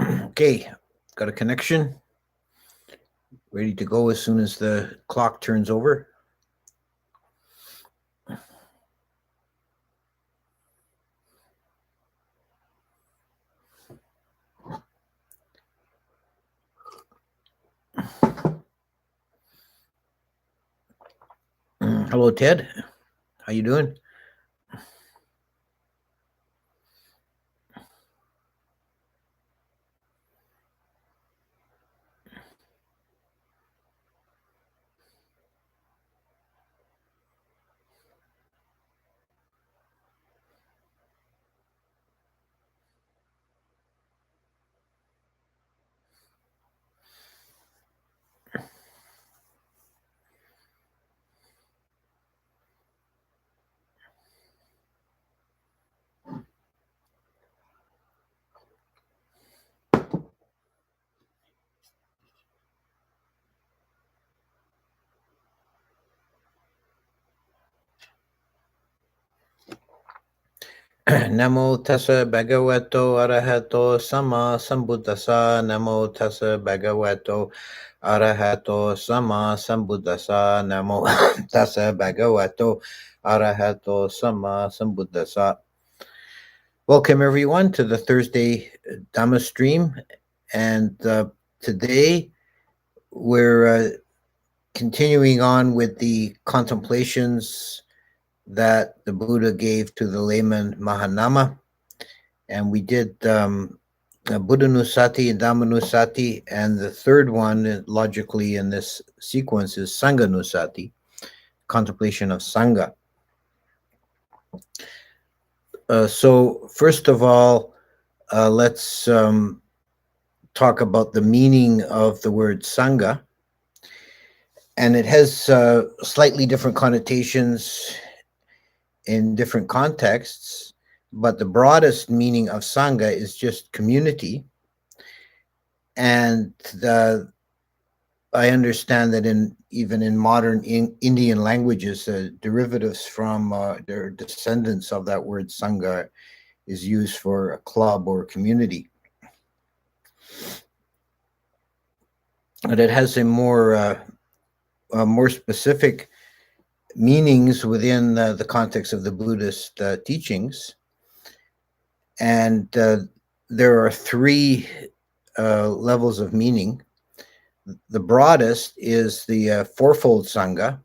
Okay, got a connection. Ready to go as soon as the clock turns over. Hello, Ted. How you doing? Namo tassa bhagavato arahato sama sambuddhasa. Namo tassa bhagavato arahato sama sambuddhasa. Namo tassa bhagavato arahato sama sambuddhasa. Welcome everyone to the Thursday Dhamma stream, and today we're continuing on with the contemplations that the Buddha gave to the layman Mahānāma. And we did Buddhanusati and Dhammanusati, and the third one, logically in this sequence, is Sanghanusati, contemplation of Sangha. So first of all, let's talk about the meaning of the word Sangha. And it has slightly different connotations in different contexts, but the broadest meaning of Sangha is just community. And I understand that even in modern Indian languages, derivatives from their descendants of that word Sangha is used for a club or community. But it has a more specific meanings within the context of the Buddhist teachings. And there are three levels of meaning. The broadest is the fourfold Sangha,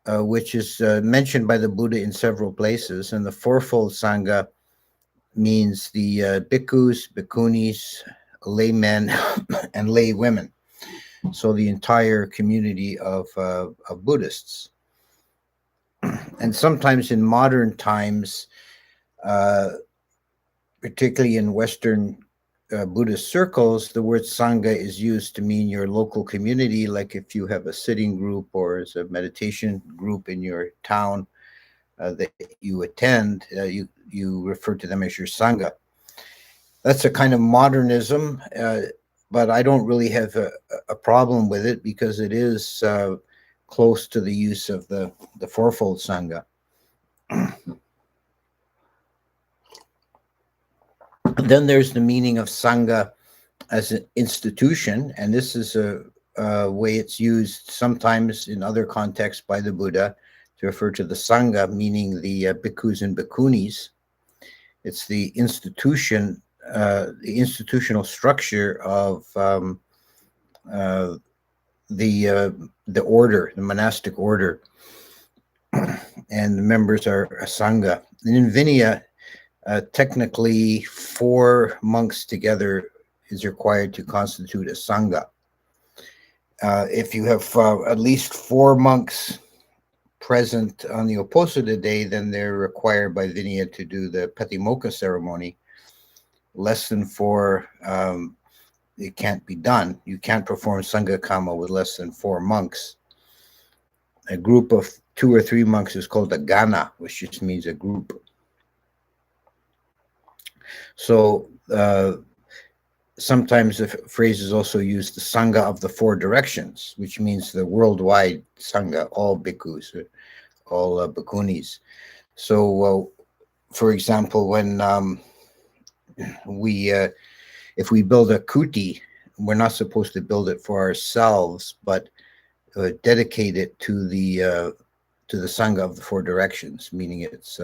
which is mentioned by the Buddha in several places. And the fourfold Sangha means the bhikkhus, bhikkhunis, laymen, and lay women. So the entire community of Buddhists. And sometimes in modern times, particularly in Western Buddhist circles, the word Sangha is used to mean your local community, like if you have a sitting group or as a meditation group in your town that you attend, you refer to them as your Sangha. That's a kind of modernism, but I don't really have a problem with it because it is close to the use of the fourfold Sangha. Then there's the meaning of Sangha as an institution, and this is a way it's used sometimes in other contexts by the Buddha to refer to the Sangha, meaning the bhikkhus and bhikkhunis. It's the institution, the institutional structure of the order, the monastic order, and the members are a Sangha. And in Vinaya, technically 4 monks together is required to constitute a Sangha. If you have at least 4 monks present on the Uposatha day, then they're required by Vinaya to do the Patimokkha ceremony. Less than 4, it can't be done. You can't perform Sangha Kama with less than 4 monks. A group of 2 or 3 monks is called a Gana, which just means a group. So sometimes the phrase is also used, the Sangha of the 4 directions, which means the worldwide Sangha, all bhikkhus, all bhikkhunis. So, for example, when we if we build a kuti, we're not supposed to build it for ourselves, but dedicate it to the Sangha of the Four Directions, meaning it's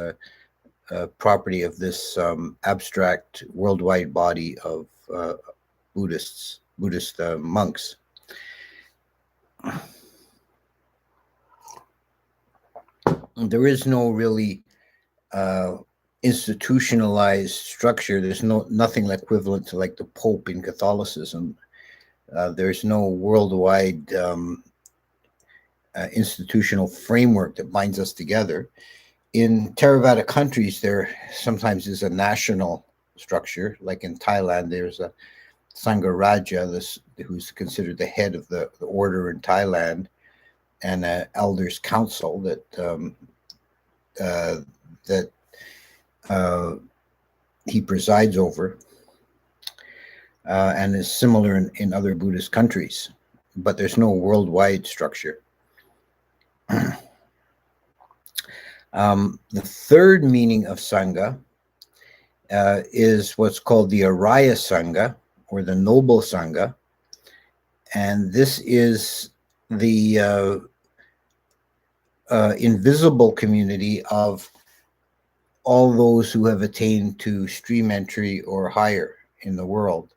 property of this abstract worldwide body of Buddhist monks. There is no really institutionalized structure. There's nothing equivalent to like the Pope in Catholicism. There's no worldwide institutional framework that binds us together. In Theravada countries, there sometimes is a national structure. Like in Thailand, there's a Sangha Raja, who's considered the head of the order in Thailand, and an elders council that he presides over, and is similar in other Buddhist countries, but there's no worldwide structure. The third meaning of Sangha is what's called the Araya Sangha, or the Noble Sangha, and this is the invisible community of all those who have attained to stream entry or higher in the world.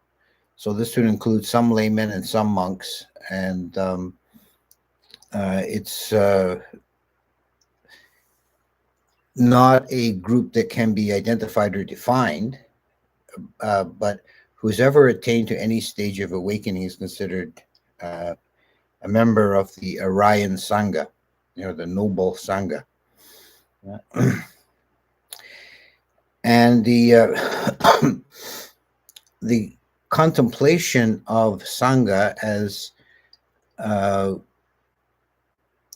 So this would include some laymen and some monks, and it's not a group that can be identified or defined, but who's ever attained to any stage of awakening is considered a member of the Arayan Sangha, the Noble Sangha. And the the contemplation of Sangha as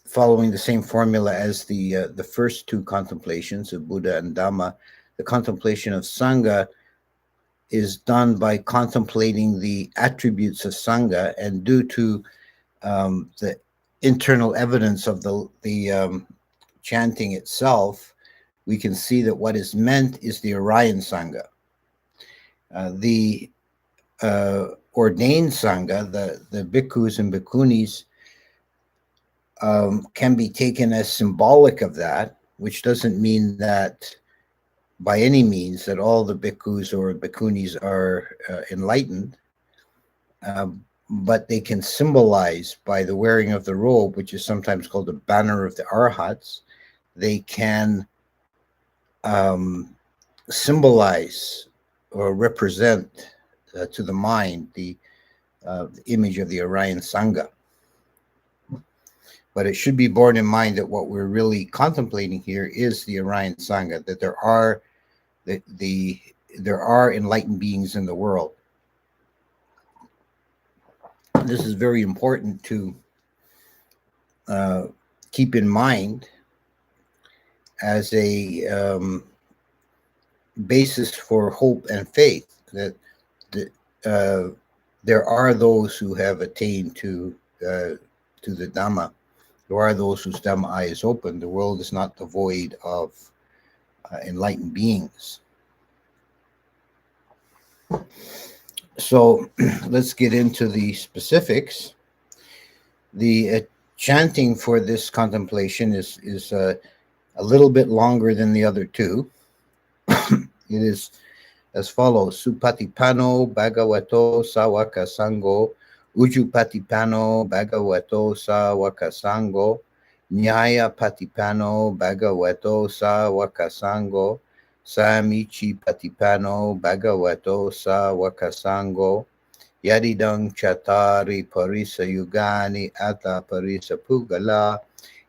following the same formula as the first two contemplations of Buddha and Dhamma, the contemplation of Sangha is done by contemplating the attributes of Sangha, and due to the internal evidence of the chanting itself, we can see that what is meant is the Arayan Sangha. The ordained Sangha, the bhikkhus and bhikkhunis, can be taken as symbolic of that, which doesn't mean that by any means that all the bhikkhus or bhikkhunis are enlightened, but they can symbolize by the wearing of the robe, which is sometimes called the banner of the Arhats. They can symbolize or represent to the mind the image of the Arayan Sangha. But it should be borne in mind that what we're really contemplating here is the Arayan Sangha, that there are there are enlightened beings in the world. This is very important to keep in mind as a basis for hope and faith, that there are those who have attained to the Dhamma. There are those whose Dhamma eye is open. The world is not devoid of enlightened beings. So let's get into the specifics. The chanting for this contemplation is a little bit longer than the other two. It is as follows: Supatipano Bhagavato Sawaka Sango, Ujupatipano Bhagavato Sawaka Sango, Nyaya Patipano Bhagavato Sawaka Sango, Samichi Patipano Bhagavato Sawaka Sango, Yadidang Chatari Parisa Yugani Ata Parisa Pugala,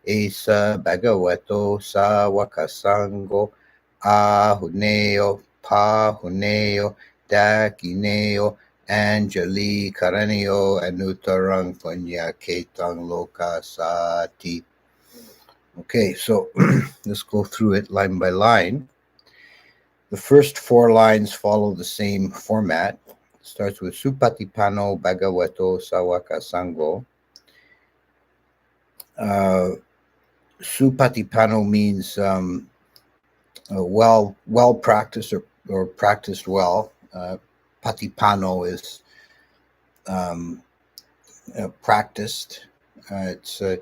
Esa Bhagavato Sawaka Sango, Ahuneo Pahuneo Dakineo Anjali Karanio Anutarang Punya Ketang Loka Sati. Okay, so let's go through it line by line. The first 4 lines follow the same format. It starts with Supatipano Bhagavato Sawaka Sango. Supatipano means well practiced or practiced well. patipano is practiced. It's a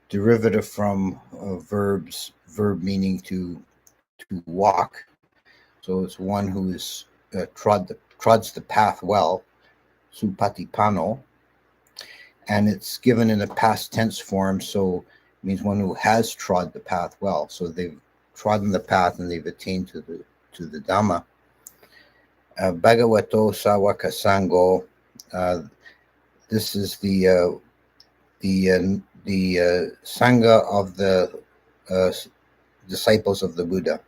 derivative from verb meaning to walk. So it's one who is trods the path well, supatipano, and it's given in a past tense form, so it means one who has trod the path well. So they've trodden the path and they've attained to the Dhamma. Bhagavato Sawaka Sango. This is the Sangha of the disciples of the Buddha,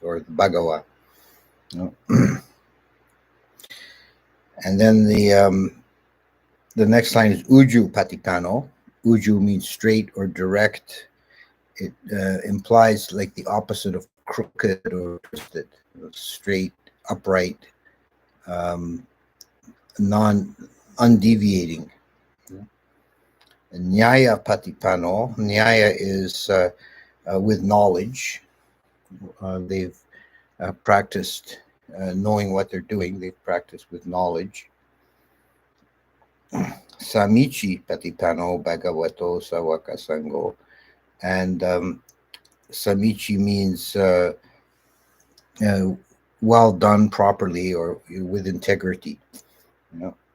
or the Bhagava. And then the next line is Uju Patipano. Uju means straight or direct. It implies like the opposite of crooked or twisted, straight, upright, undeviating. Nyaya Patipano. Nyaya is with knowledge. They've practiced knowing what they're doing. They've practiced with knowledge. Samichi Patipano Bhagavato Sawaka Sango. And Samichi means well done, properly, or with integrity.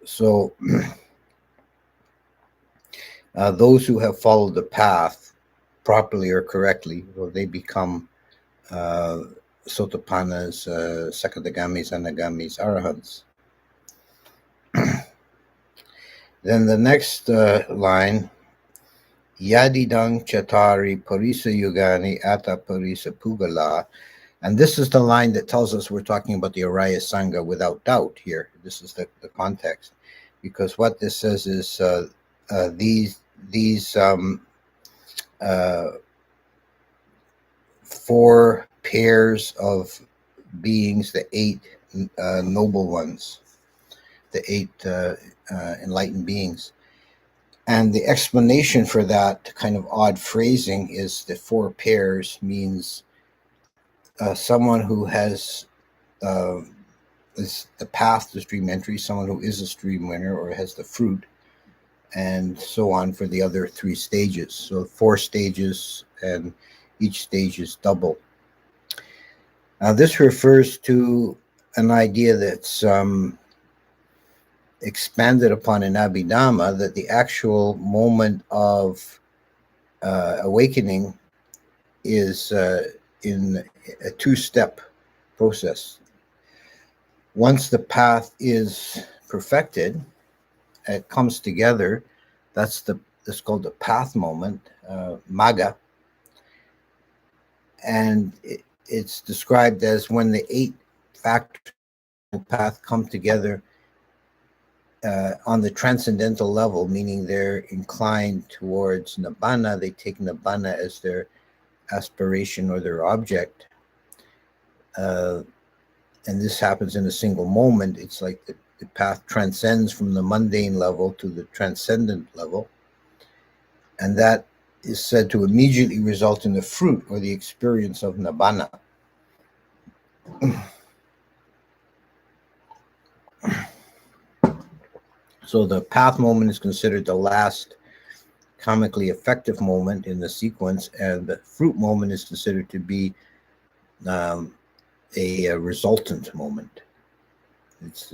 So those who have followed the path properly or correctly, well, they become Sotapannas, Sakadagamis, Anagamis, Arahants. Then the next line, Yadidang Chatari Parisa Yugani Ata Parisa Pugala. And this is the line that tells us we're talking about the Araya Sangha without doubt here. This is the context. Because what this says is these 4 pairs of beings, the 8 noble ones, the 8 enlightened beings. And the explanation for that kind of odd phrasing is the 4 pairs means someone who has is the path to stream entry, someone who is a stream winner or has the fruit, and so on for the other 3 stages. So 4 stages, and each stage is double. Now this refers to an idea that's expanded upon in Abhidhamma, that the actual moment of awakening is in a 2-step process. Once the path is perfected, it comes together. That's called the path moment, magga, and it's described as when the 8 factors of the path come together on the transcendental level, meaning they're inclined towards nibbana. They take nibbana as their aspiration or their object. And this happens in a single moment. It's like the path transcends from the mundane level to the transcendent level. And that is said to immediately result in the fruit or the experience of nibbana. So the path moment is considered the last comically effective moment in the sequence, and the fruit moment is considered to be a resultant moment. It's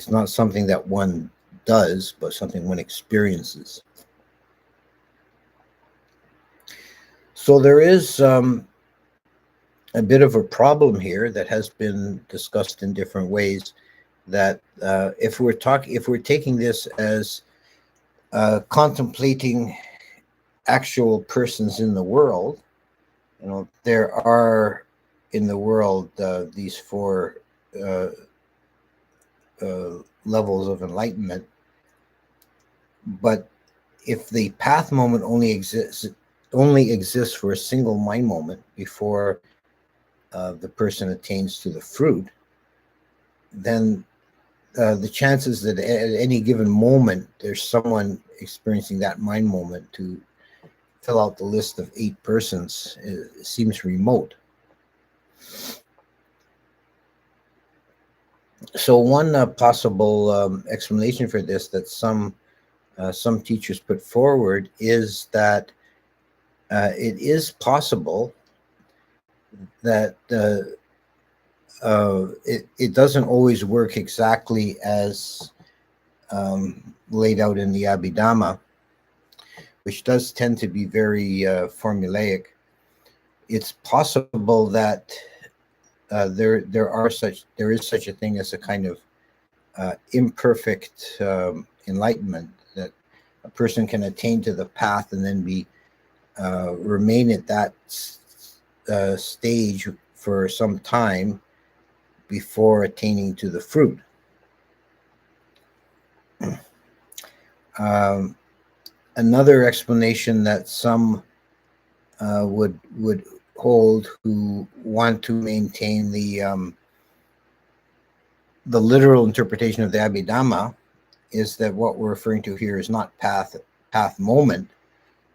not something that one does, but something one experiences. So there is a bit of a problem here that has been discussed in different ways, that if we're taking this as contemplating actual persons in the world, there are in the world these 4 levels of enlightenment. But if the path moment only exists for a single mind moment before the person attains to the fruit, then the chances that at any given moment there's someone experiencing that mind moment to fill out the list of 8 persons seems remote. So one possible explanation for this that some teachers put forward is that it is possible that it doesn't always work exactly as laid out in the Abhidhamma, which does tend to be very formulaic. It's possible that there is such a thing as a kind of imperfect enlightenment, that a person can attain to the path and then remain at that stage for some time before attaining to the fruit. Another explanation that some would hold who want to maintain the literal interpretation of the Abhidhamma is that what we're referring to here is not path moment,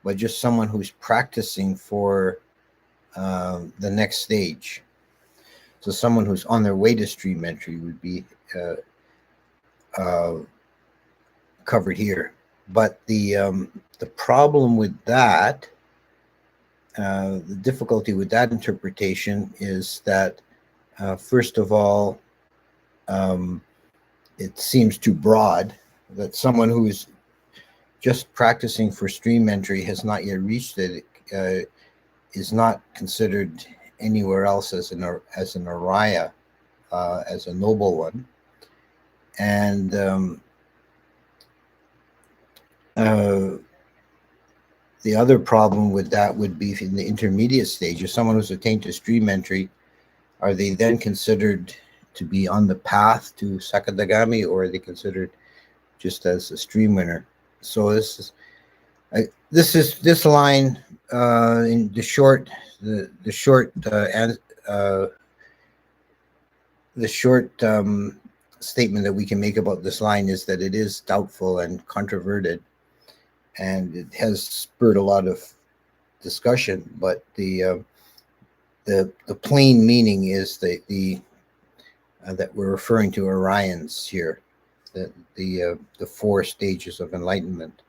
but just someone who's practicing for the next stage. So someone who's on their way to stream entry would be covered here. But the problem with that, the difficulty with that interpretation is that, first of all, it seems too broad, that someone who is just practicing for stream entry has not yet reached it, is not considered anywhere else as an araya, as a noble one. And the other problem with that would be in the intermediate stage. If someone who's attained to stream entry, are they then considered to be on the path to Sakadagami, or are they considered just as a stream winner? So this line in the short statement that we can make about this line is that it is doubtful and controverted, and it has spurred a lot of discussion. But the plain meaning is that we're referring to Orions here, the four stages of enlightenment.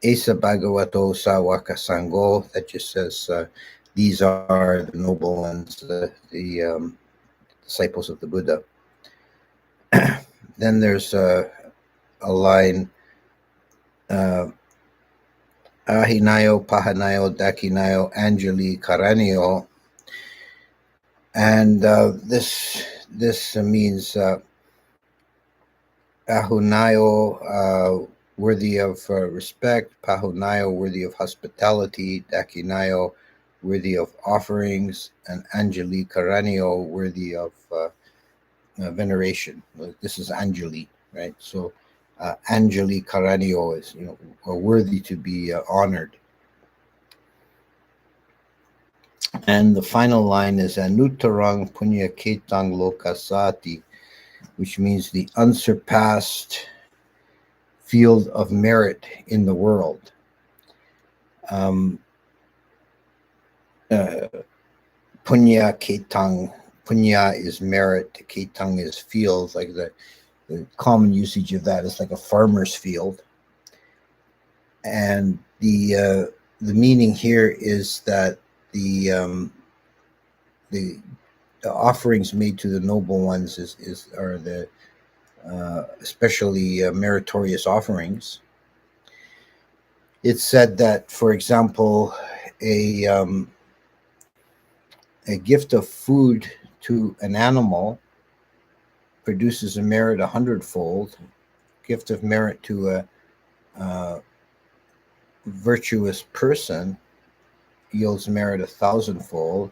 Esa Bhagavato Sawaka Sangho, that just says these are the noble ones, the disciples of the Buddha. Then there's a line, Ahinayo, Pahanayo, Dakinayo, Anjali, Karanyo. And this means Ahunayo, worthy of respect, Pahunayo, worthy of hospitality, Dakinayo, worthy of offerings, and Anjali Karanyo, worthy of veneration. This is Anjali, right? So Anjali Karanyo is, worthy to be honored. And the final line is Anuttarang Punya Ketang Lokasati, which means the unsurpassed field of merit in the world. Punya Ketang. Punya is merit, Ketang is field, like the common usage of that is like a farmer's field. And the meaning here is that the offerings made to the noble ones are the especially meritorious offerings. It's said that, for example, a gift of food to an animal produces a merit 100-fold. Gift of merit to a virtuous person yields merit 1,000-fold.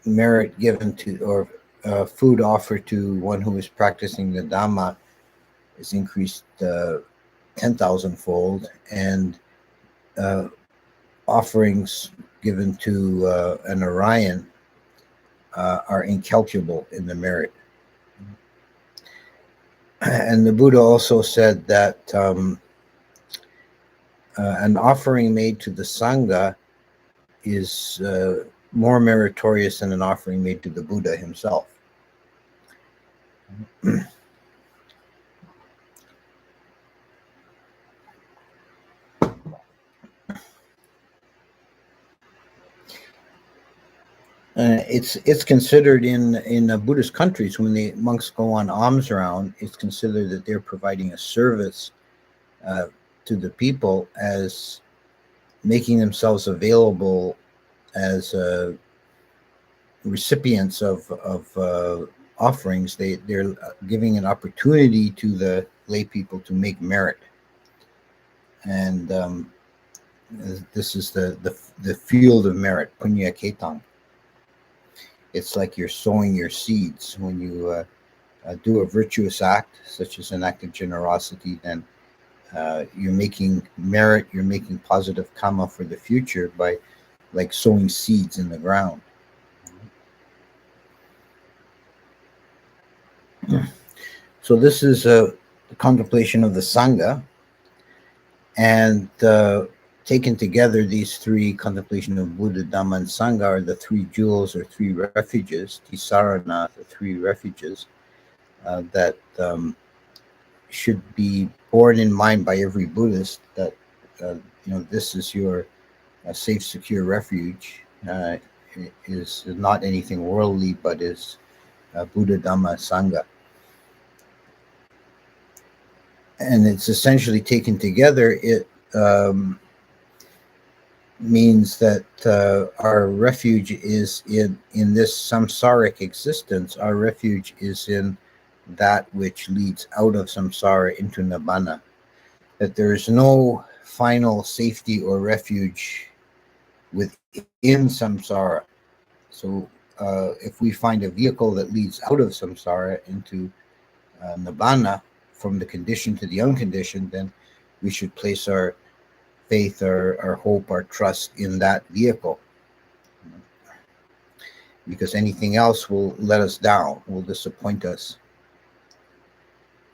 Merit given to, or food offered to one who is practicing the Dhamma is increased 10,000-fold, and offerings given to an Orion are incalculable in the merit. And the Buddha also said that an offering made to the Sangha is more meritorious than an offering made to the Buddha himself. It's considered in Buddhist countries, when the monks go on alms round, it's considered that they're providing a service to the people, as making themselves available as recipients of offerings. They're giving an opportunity to the lay people to make merit, and this is the field of merit, punya ketang. It's like you're sowing your seeds. When you do a virtuous act, such as an act of generosity, then you're making merit, you're making positive karma for the future by like sowing seeds in the ground. So this is a contemplation of the Sangha, and taken together, these three, contemplation of Buddha, Dhamma, and Sangha, are the three jewels or three refuges, tisarana, the three refuges that should be borne in mind by every Buddhist, that this is your safe, secure refuge. Is not anything worldly, but is Buddha, Dhamma, Sangha. And it's essentially taken together. It means that our refuge is in this samsaric existence. Our refuge is in that which leads out of samsara into nibbana. That there is no final safety or refuge within samsara. So if we find a vehicle that leads out of samsara into nibbana, from the conditioned to the unconditioned, then we should place our faith, our hope, our trust in that vehicle, because anything else will let us down, will disappoint us.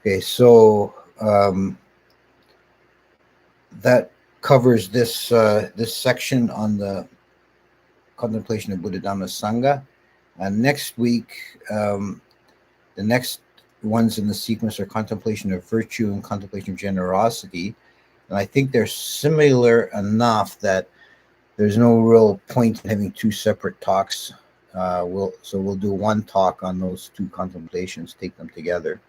Okay, so that covers this this section on the contemplation of Buddha, Dhamma, Sangha. Next week, the next ones in the sequence are contemplation of virtue and contemplation of generosity. And I think they're similar enough that there's no real point in having two separate talks. We'll do one talk on those two contemplations, take them together.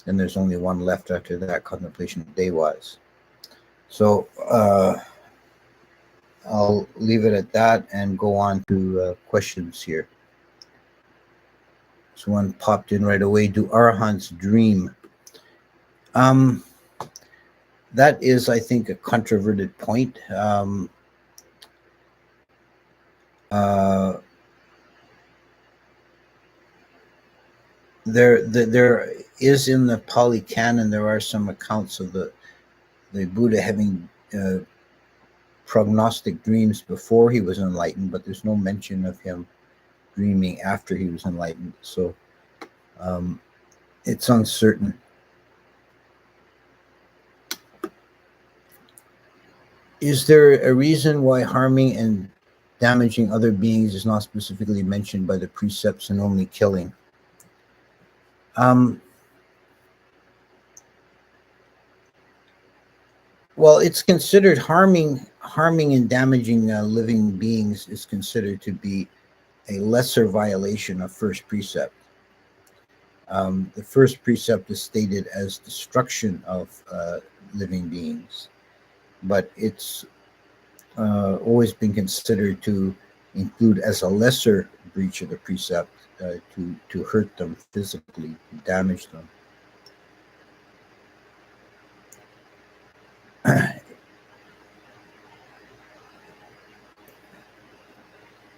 And there's only one left after that, contemplation of day-wise. So I'll leave it at that and go on to questions here. So one popped in right away. Do arahants dream? That is, I think, a controverted point. There is in the Pali Canon, there are some accounts of the Buddha having prognostic dreams before he was enlightened, but there's no mention of him dreaming after he was enlightened. So it's uncertain. Is there a reason why harming and damaging other beings is not specifically mentioned by the precepts and only killing? Well, it's considered harming and damaging living beings is considered to be a lesser violation of first precept. The first precept is stated as destruction of living beings, but it's always been considered to include as a lesser breach of the precept, to hurt them physically, to damage them.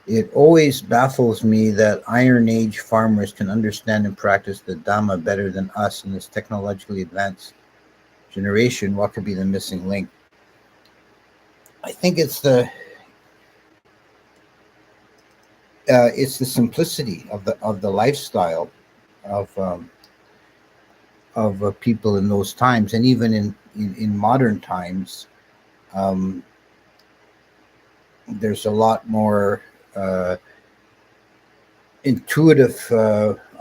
It always baffles me that Iron Age farmers can understand and practice the Dhamma better than us in this technologically advanced generation. What could be the missing link? I think it's the simplicity of the lifestyle of people in those times, and even in modern times. There's a lot more intuitive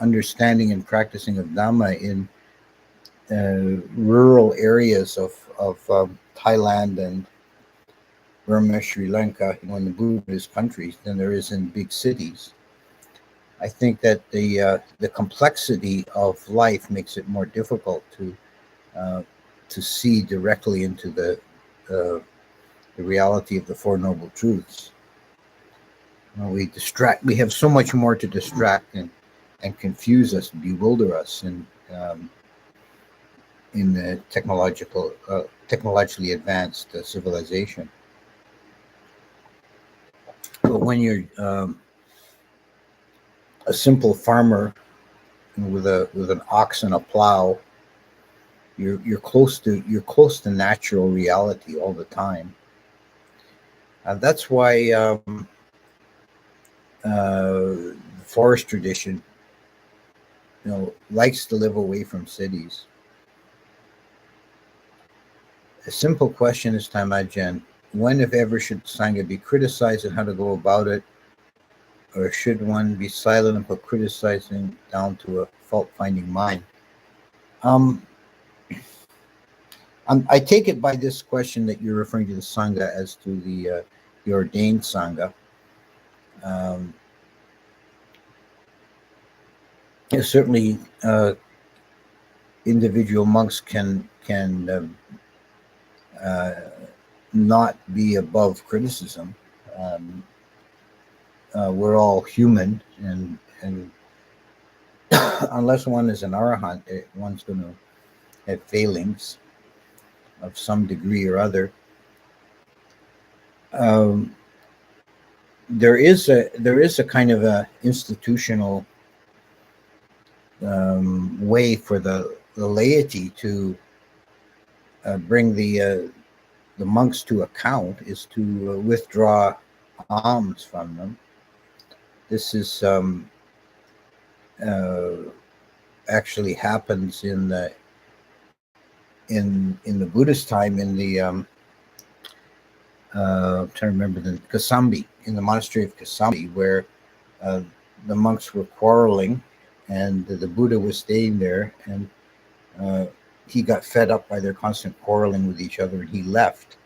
understanding and practicing of Dhamma in rural areas of Thailand and Burma, Sri Lanka, in the Buddhist countries than there is in big cities. I think that the complexity of life makes it more difficult to see directly into the reality of the Four Noble Truths. We have so much more to distract and confuse us, bewilder us in the technologically advanced civilization. But when you're a simple farmer with an ox and a plow, you're close to natural reality all the time. That's why the forest tradition, likes to live away from cities. A simple question this time, Ajahn. When, if ever, should Sangha be criticized and how to go about it? Or should one be silent and put criticizing down to a fault-finding mind? I take it by this question that you're referring to the Sangha as to the ordained Sangha. Certainly, individual monks can not be above criticism. We're all human, and unless one is an arahant, one's going to have failings of some degree or other. There is a kind of a institutional way for the laity to bring the monks to account, is to withdraw alms from them. This is actually happens in the Buddhist time, in the I'm trying to remember, the Kasambi, in the monastery of Kasambi, where the monks were quarreling, and the Buddha was staying there, and he got fed up by their constant quarreling with each other, and he left.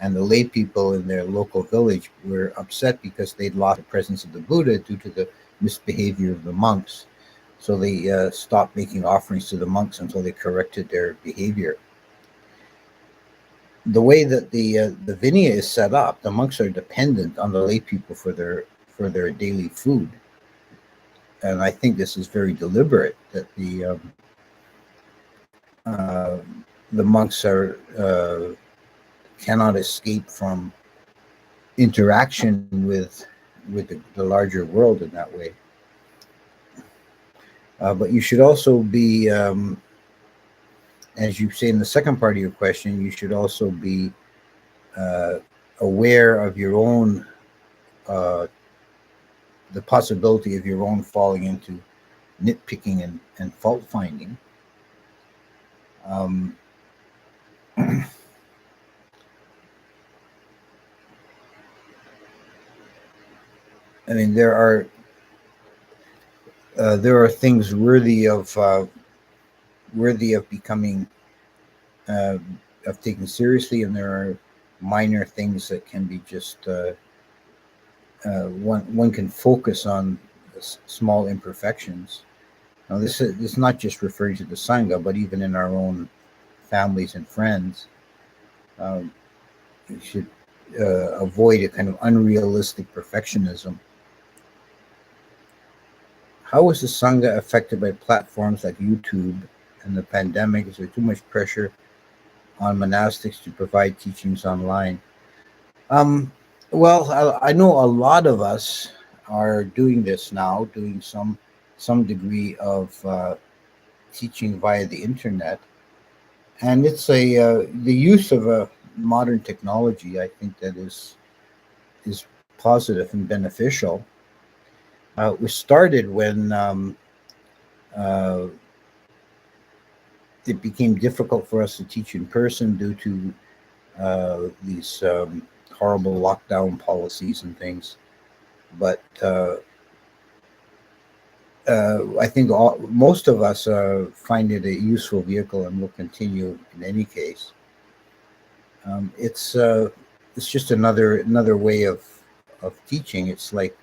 And the lay people in their local village were upset because they'd lost the presence of the Buddha due to the misbehavior of the monks. So they stopped making offerings to the monks until they corrected their behavior. The way that the Vinaya is set up, the monks are dependent on the lay people for their daily food. And I think this is very deliberate, that the monks cannot escape from interaction with the larger world in that way. But you should also be, as you say in the second part of your question, you should also be aware of your own, the possibility of your own falling into nitpicking and fault finding. I mean, there are things worthy of becoming of taken seriously, and there are minor things that can be just one can focus on small imperfections. Now, this is not just referring to the Sangha, but even in our own families and friends. You should avoid a kind of unrealistic perfectionism. How is the Sangha affected by platforms like YouTube and the pandemic? Is there too much pressure on monastics to provide teachings online? Well, I know a lot of us are doing this now, doing some degree of teaching via the internet, and it's the use of a modern technology, I think, that is positive and beneficial. It was started when it became difficult for us to teach in person due to these horrible lockdown policies and things. But I think most of us find it a useful vehicle and will continue in any case. It's just another way of teaching. It's like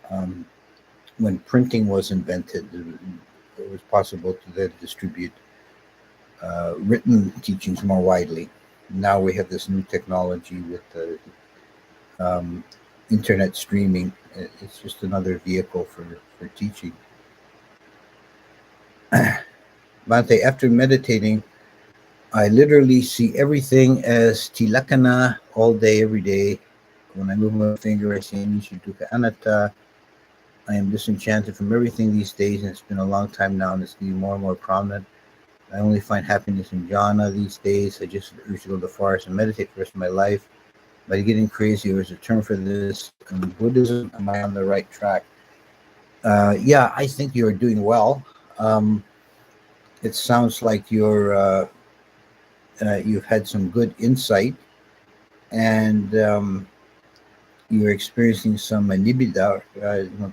um, when printing was invented, it was possible to then distribute written teachings more widely. Now we have this new technology with the internet streaming. It's just another vehicle for teaching. Bhante, after meditating, I literally see everything as tilakana all day, every day. When I move my finger, I see Anisha Dukkha Anatta. I am disenchanted from everything these days, and it's been a long time now, and it's getting more and more prominent. I only find happiness in jhana these days. I just urge to go to the forest and meditate for the rest of my life. Am I getting crazy, or is there a term for this? In Buddhism, am I on the right track? Yeah, I think you're doing well. It sounds like you've had some good insight, and you're experiencing some nibbida,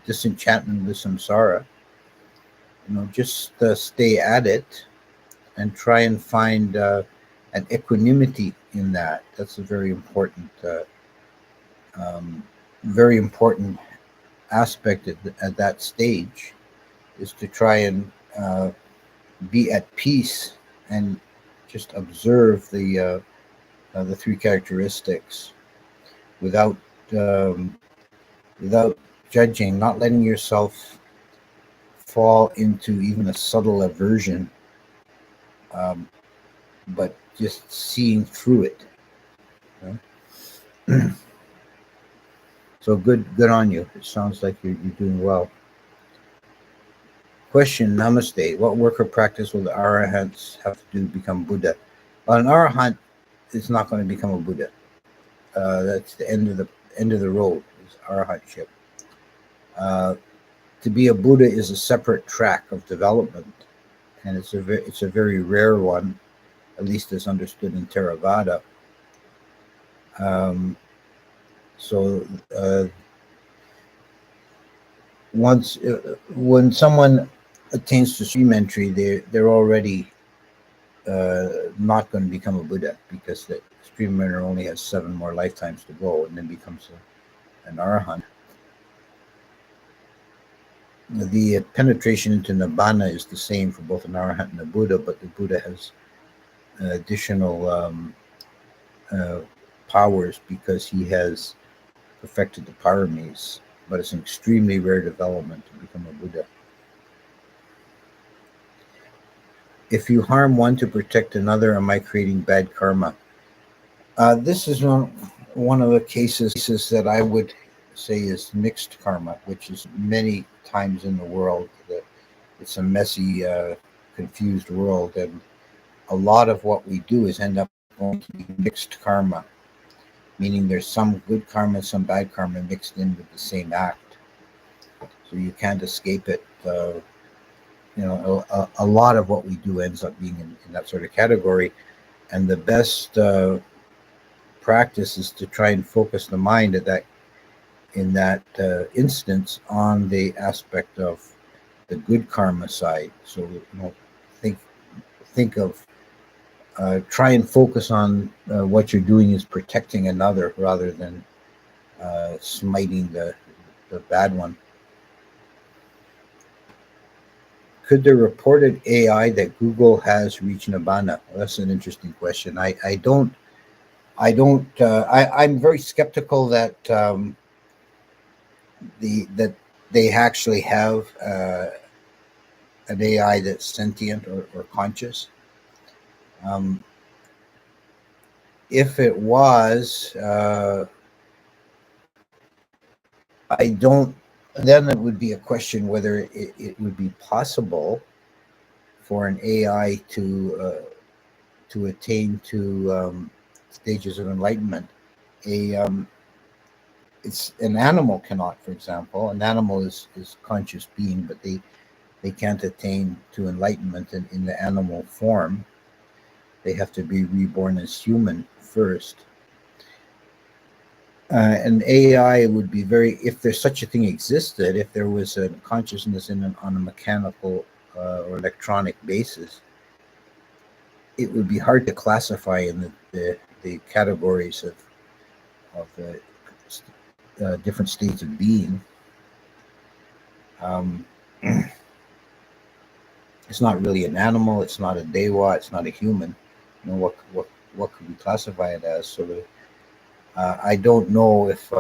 disenchantment with samsara. Just stay at it and try and find an equanimity in that. That's a very important aspect at that stage, is to try and be at peace and just observe the three characteristics without um, without judging, not letting yourself fall into even a subtle aversion, um, but just seeing through it. So good on you. It sounds like you're doing well. Question, Namaste. What work or practice will the Arahants have to do to become Buddha? Well, an Arahant is not going to become a Buddha. That's the end of the road, is Arahantship. To be a Buddha is a separate track of development, and it's a very rare one, at least as understood in Theravada. So when someone attains to stream entry, they're already not going to become a Buddha, because the stream entry only has 7 more lifetimes to go, and then becomes an Arahant. The penetration into Nibbana is the same for both an Arahant and a Buddha, but the Buddha has additional powers because he has perfected the paramis, but it's an extremely rare development to become a Buddha. If you harm one to protect another, am I creating bad karma? This is one of the cases that I would say is mixed karma, which is many times in the world that it's a messy, confused world, and a lot of what we do is end up going to be mixed karma, meaning there's some good karma, some bad karma mixed in with the same act. So you can't escape it. A lot of what we do ends up being in that sort of category, and the best practice is to try and focus the mind in that instance on the aspect of the good karma side. So think of try and focus on what you're doing is protecting another rather than smiting the bad one. Could the reported AI that Google has reached Nibbana? Well, that's an interesting question. I'm very skeptical that that they actually have an AI that's sentient or conscious. If it was, I don't. Then it would be a question whether it would be possible for an AI to attain to stages of enlightenment. It's an animal cannot, for example. An animal is conscious being, but they can't attain to enlightenment in the animal form. They have to be reborn as human first. And AI would be very, if there's such a thing existed, if there was a consciousness on a mechanical or electronic basis, it would be hard to classify in the categories of different states of being. It's not really an animal. It's not a dewa. It's not a human. You know, what could we classify it as? So I don't know if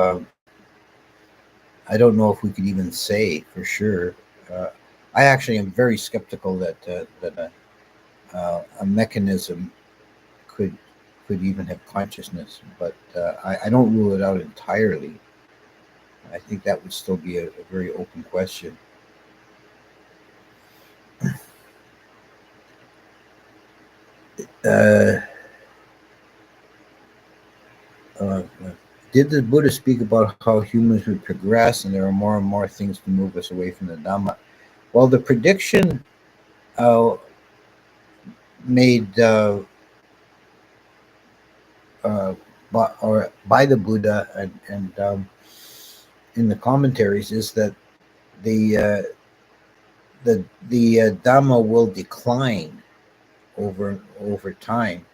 we could even say for sure. I actually am very skeptical that a mechanism could even have consciousness, but I don't rule it out entirely. I think that would still be a very open question. Did the Buddha speak about how humans would progress and there are more and more things to move us away from the Dhamma? Well, the prediction made by the Buddha and in the commentaries is that the Dhamma will decline over time,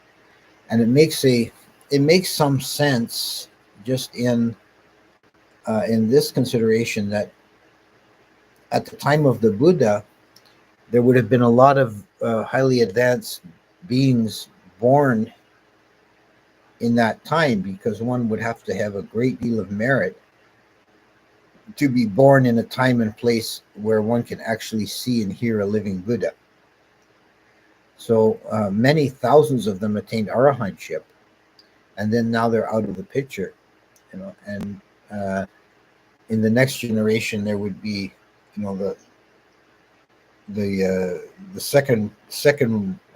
and it makes some sense just in this consideration that at the time of the Buddha, there would have been a lot of highly advanced beings born in that time, because one would have to have a great deal of merit to be born in a time and place where one can actually see and hear a living Buddha. So many thousands of them attained arahantship, and then now they're out of the picture, you know. And in the next generation, there would be, you know, the second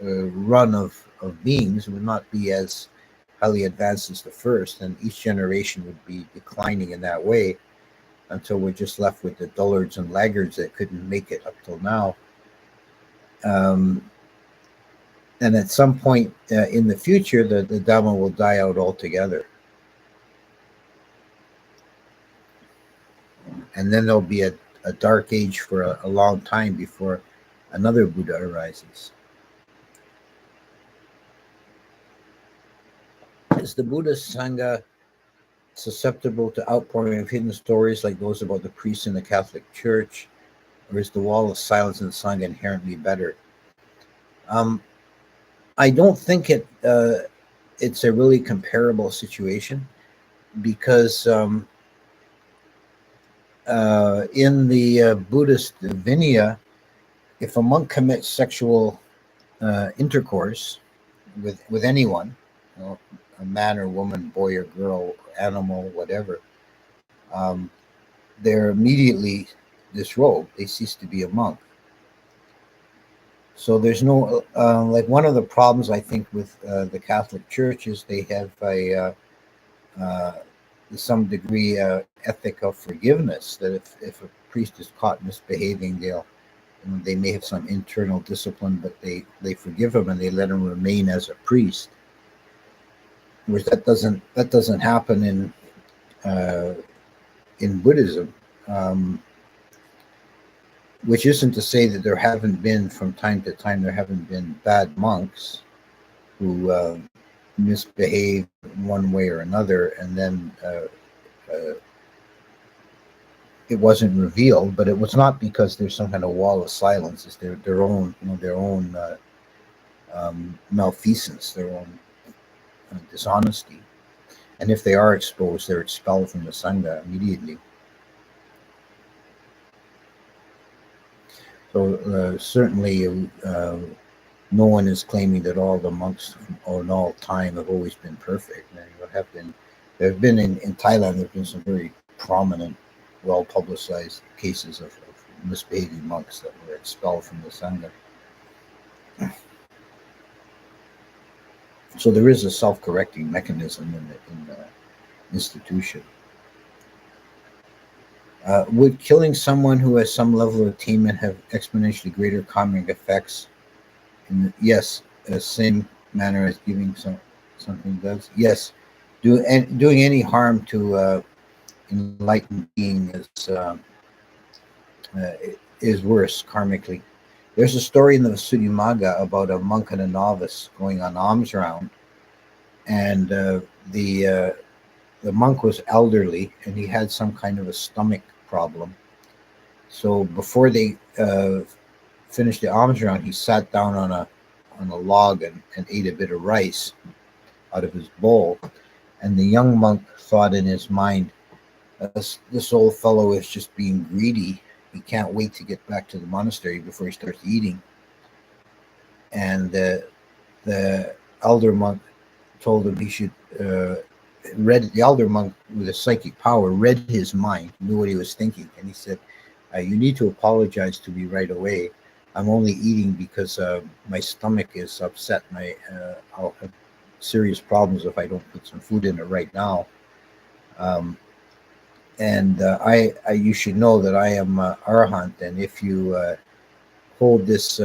run of beings would not be as highly advanced as the first, and each generation would be declining in that way until we're just left with the dullards and laggards that couldn't make it up till now. And at some point in the future, the Dhamma will die out altogether. And then there'll be a dark age for a long time before another Buddha arises. Is the Buddhist Sangha susceptible to outpouring of hidden stories like those about the priests in the Catholic Church, or is the wall of silence in the Sangha inherently better? I don't think it's a really comparable situation, because in the Buddhist Vinaya, if a monk commits sexual intercourse with anyone, you know, a man or woman, boy or girl, animal, whatever, they're immediately disrobed. They cease to be a monk. So there's no, like, one of the problems I think with the Catholic Church is they have to some degree ethic of forgiveness, that if a priest is caught misbehaving, they may have some internal discipline, but they forgive him and they let him remain as a priest. Whereas that doesn't happen in Buddhism. Which isn't to say that there haven't been, from time to time, there haven't been bad monks who misbehave one way or another, and then it wasn't revealed. But it was not because there's some kind of wall of silence. It's their own, you know, their own malfeasance, their own dishonesty. And if they are exposed, they're expelled from the Sangha immediately. So certainly no one is claiming that all the monks in all time have always been perfect. There have been in Thailand, there have been some very prominent, well-publicized cases of misbehaving monks that were expelled from the Sangha. So there is a self-correcting mechanism in the institution. Would killing someone who has some level of attainment have exponentially greater calming effects? Yes, the same manner as giving something does. Yes, doing any harm to enlightened being uh, is worse karmically. There's a story in the Sudimagga about a monk and a novice going on alms round, and the monk was elderly and he had some kind of a stomach problem. So before they finished the alms round, he sat down on a log and ate a bit of rice out of his bowl. And the young monk thought in his mind, this old fellow is just being greedy. He can't wait to get back to the monastery before he starts eating. And the elder monk told him he should the elder monk with a psychic power read his mind, knew what he was thinking, and he said, you need to apologize to me right away. I'm only eating because my stomach is upset. I'll have serious problems if I don't put some food in it right now. And you should know that I am Arahant, and if you hold this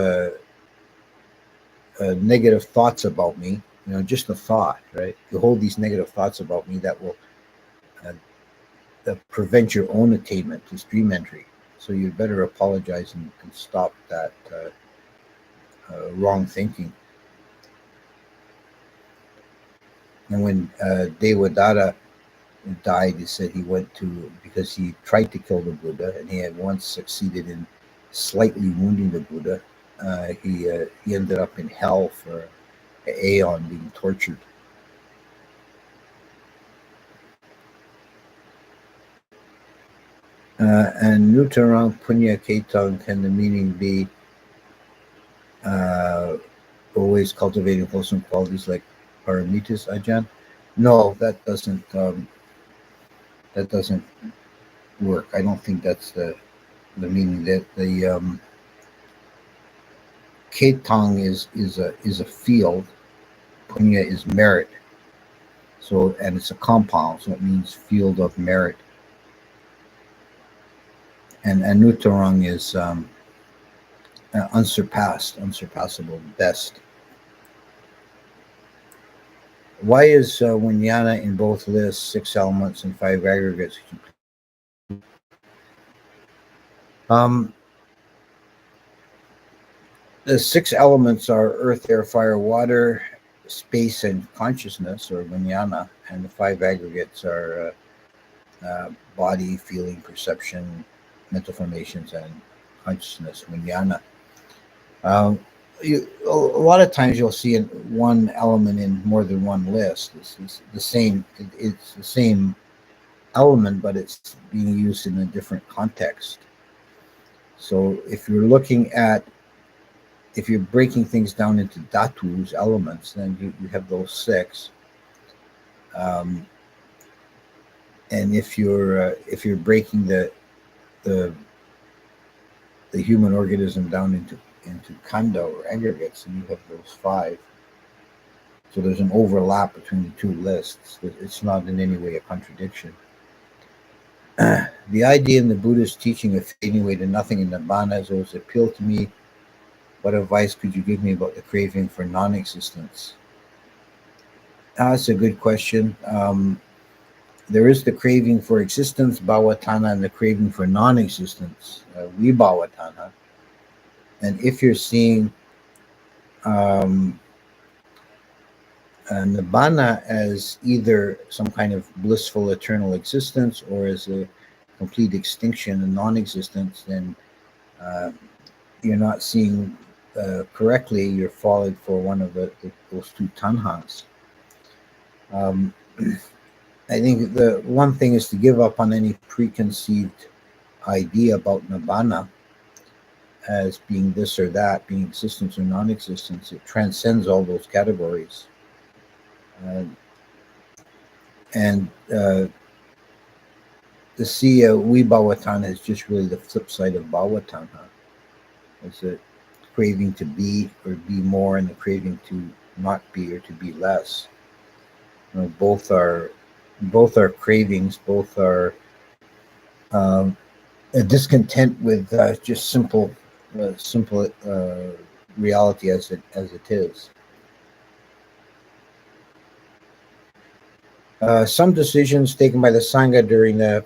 negative thoughts about me, just a thought, right? You hold these negative thoughts about me that will prevent your own attainment to stream entry. So you'd better apologize and stop that wrong thinking. And when Devadatta died, he said he went to, because he tried to kill the Buddha and he had once succeeded in slightly wounding the Buddha, he ended up in hell for an aeon being tortured. And Nutarang Punya Ketang, can the meaning be always cultivating wholesome qualities like paramitas, Ajahn? No, that doesn't work. I don't think that's the meaning. That the Ketang is a field. Punya is merit. So, and it's a compound, so it means field of merit. And Nutarang is unsurpassable, best. Why is Vijnana in both lists 6 elements and 5 aggregates? The 6 elements are earth, air, fire, water, space, and consciousness, or Vijnana, and the 5 aggregates are body, feeling, perception, mental formations, and consciousness, Vijnana. A lot of times you'll see one element in more than one list. It's the same element, but it's being used in a different context. So if you're breaking things down into dhatus, elements, then you have those 6. And if you're breaking the human organism down into khanda or aggregates, and you have those 5. So there's an overlap between the 2 lists. It's not in any way a contradiction. The idea in the Buddhist teaching of fading away to nothing in Nibbana has always appealed to me. What advice could you give me about the craving for non-existence? That's a good question. There is the craving for existence, bhavatana, and the craving for non-existence, vibhavatana. And if you're seeing Nibbana as either some kind of blissful eternal existence or as a complete extinction and non-existence, then you're not seeing correctly. You're falling for one of those 2 tanhas. I think the one thing is to give up on any preconceived idea about Nibbana as being this or that, being existence or non-existence. It transcends all those categories. And to see vibhavatana is just really the flip side of bhavatana. It's a craving to be or be more, and the craving to not be or to be less. Both are cravings. Both are a discontent with just simple reality as it is. Some decisions taken by the Sangha during the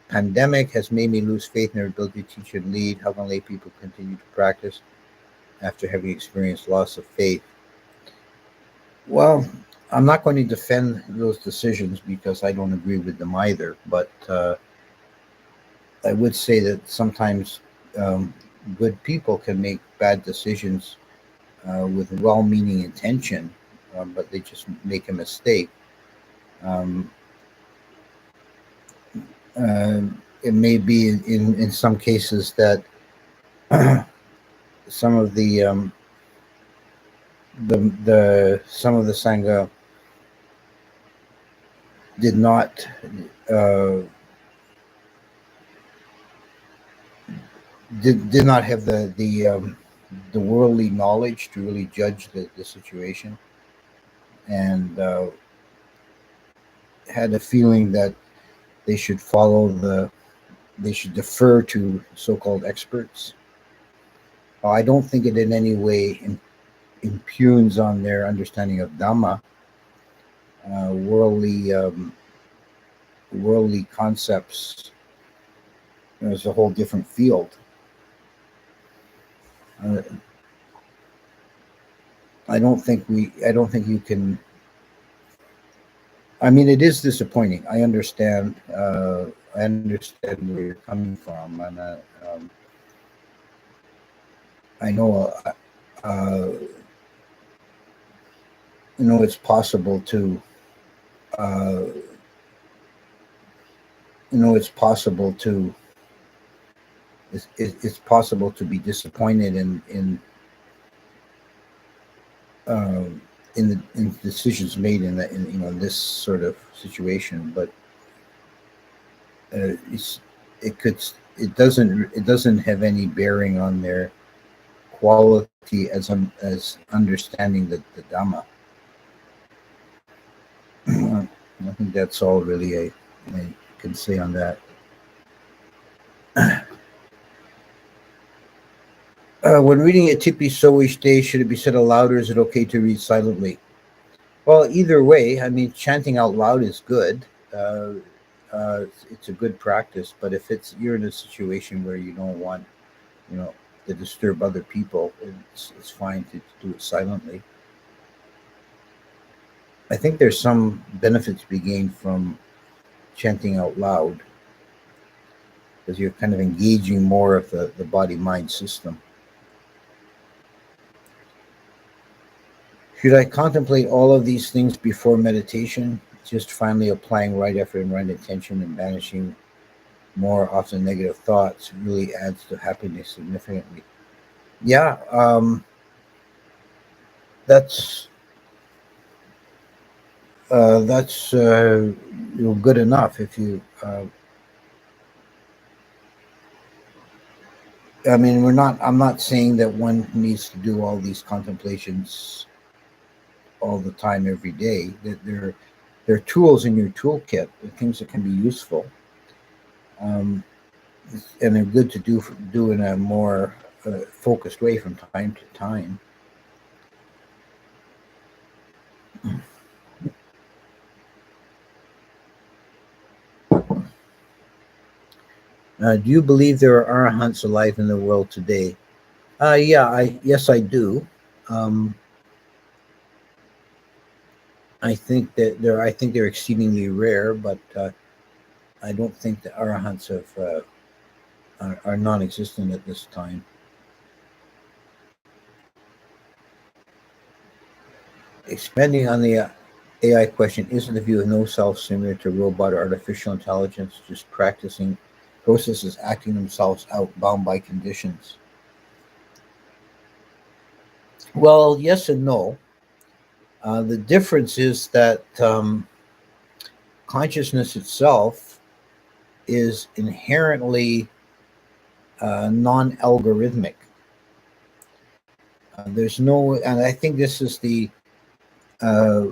pandemic has made me lose faith in their ability to teach and lead. How can lay people continue to practice after having experienced loss of faith? Well, I'm not going to defend those decisions because I don't agree with them either, but I would say that sometimes good people can make bad decisions with well-meaning intention, but they just make a mistake. Um, it may be in some cases that some of the some of the Sangha did not uh, did not have the worldly knowledge to really judge the situation, and had a feeling that they should they should defer to so-called experts. I don't think it in any way impugns on their understanding of Dhamma. Worldly concepts is a whole different field. Uh, I don't think you can. I mean, it is disappointing. I understand. I understand where you're coming from, and I know. Uh, it's possible to. Uh, it's possible to. It's possible to be disappointed uh, in decisions made in this sort of situation, but it doesn't have any bearing on their quality as understanding the Dhamma. I think that's all really I can say on that. When reading a Tipi So each day, should it be said aloud or is it okay to read silently? Well, either way, I mean, chanting out loud is good. It's a good practice, but if you're in a situation where you don't want, you know, to disturb other people, it's fine to do it silently. I think there's some benefit to be gained from chanting out loud because you're kind of engaging more of the body-mind system. Should I contemplate all of these things before meditation? Just finally applying right effort and right intention and banishing more often negative thoughts really adds to happiness significantly. Yeah, that's good enough. If you, I mean, I'm not saying that one needs to do all these contemplations all the time, every day. That there are tools in your toolkit, things that can be useful, and they're good to do in a more focused way from time to time. Do you believe there are arahants alive in the world today? Yes, I do. Um, I think they're exceedingly rare, but I don't think the arahants are non-existent at this time. Expanding on the AI question, isn't the view of no self similar to robot or artificial intelligence, just practicing processes acting themselves out, bound by conditions? Well, yes and no. The difference is that consciousness itself is inherently non-algorithmic. There's no, and I think this is the uh,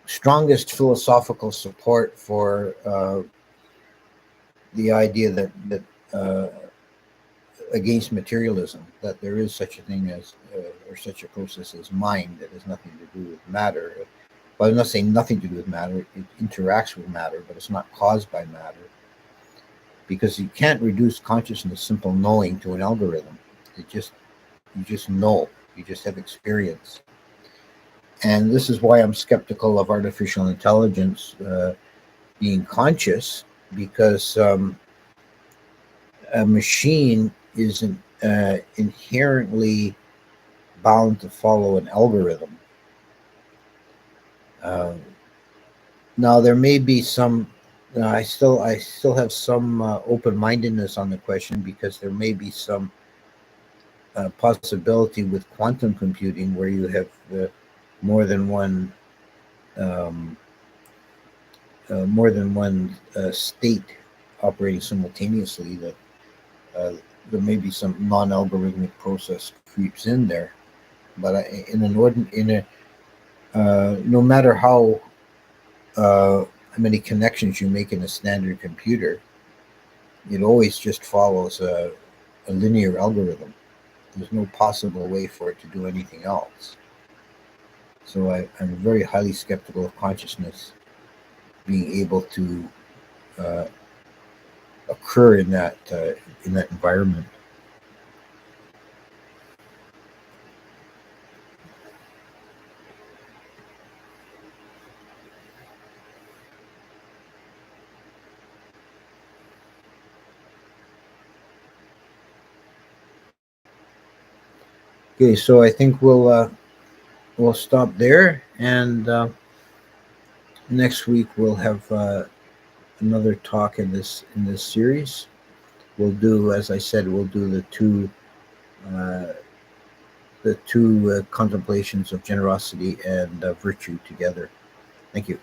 strongest philosophical support for the idea that uh, against materialism, that there is such a thing as or such a process as mind that has nothing to do with matter. Well, I'm not saying nothing to do with matter. It interacts with matter, but it's not caused by matter. Because you can't reduce consciousness simple knowing to an algorithm. You just know. You just have experience. And this is why I'm skeptical of artificial intelligence being conscious, because a machine isn't inherently bound to follow an algorithm. Now there may be some. I still have some open-mindedness on the question, because there may be some possibility with quantum computing where you have more than one state operating simultaneously. That there may be some non-algorithmic process creeps in there, but no matter how many connections you make in a standard computer, it always just follows a linear algorithm. There's no possible way for it to do anything else. So I'm very highly skeptical of consciousness being able to occur in that environment. Okay, so I think we'll stop there, and next week we'll have another talk in this series. We'll do, as I said, we'll do the two contemplations of generosity and virtue together. Thank you.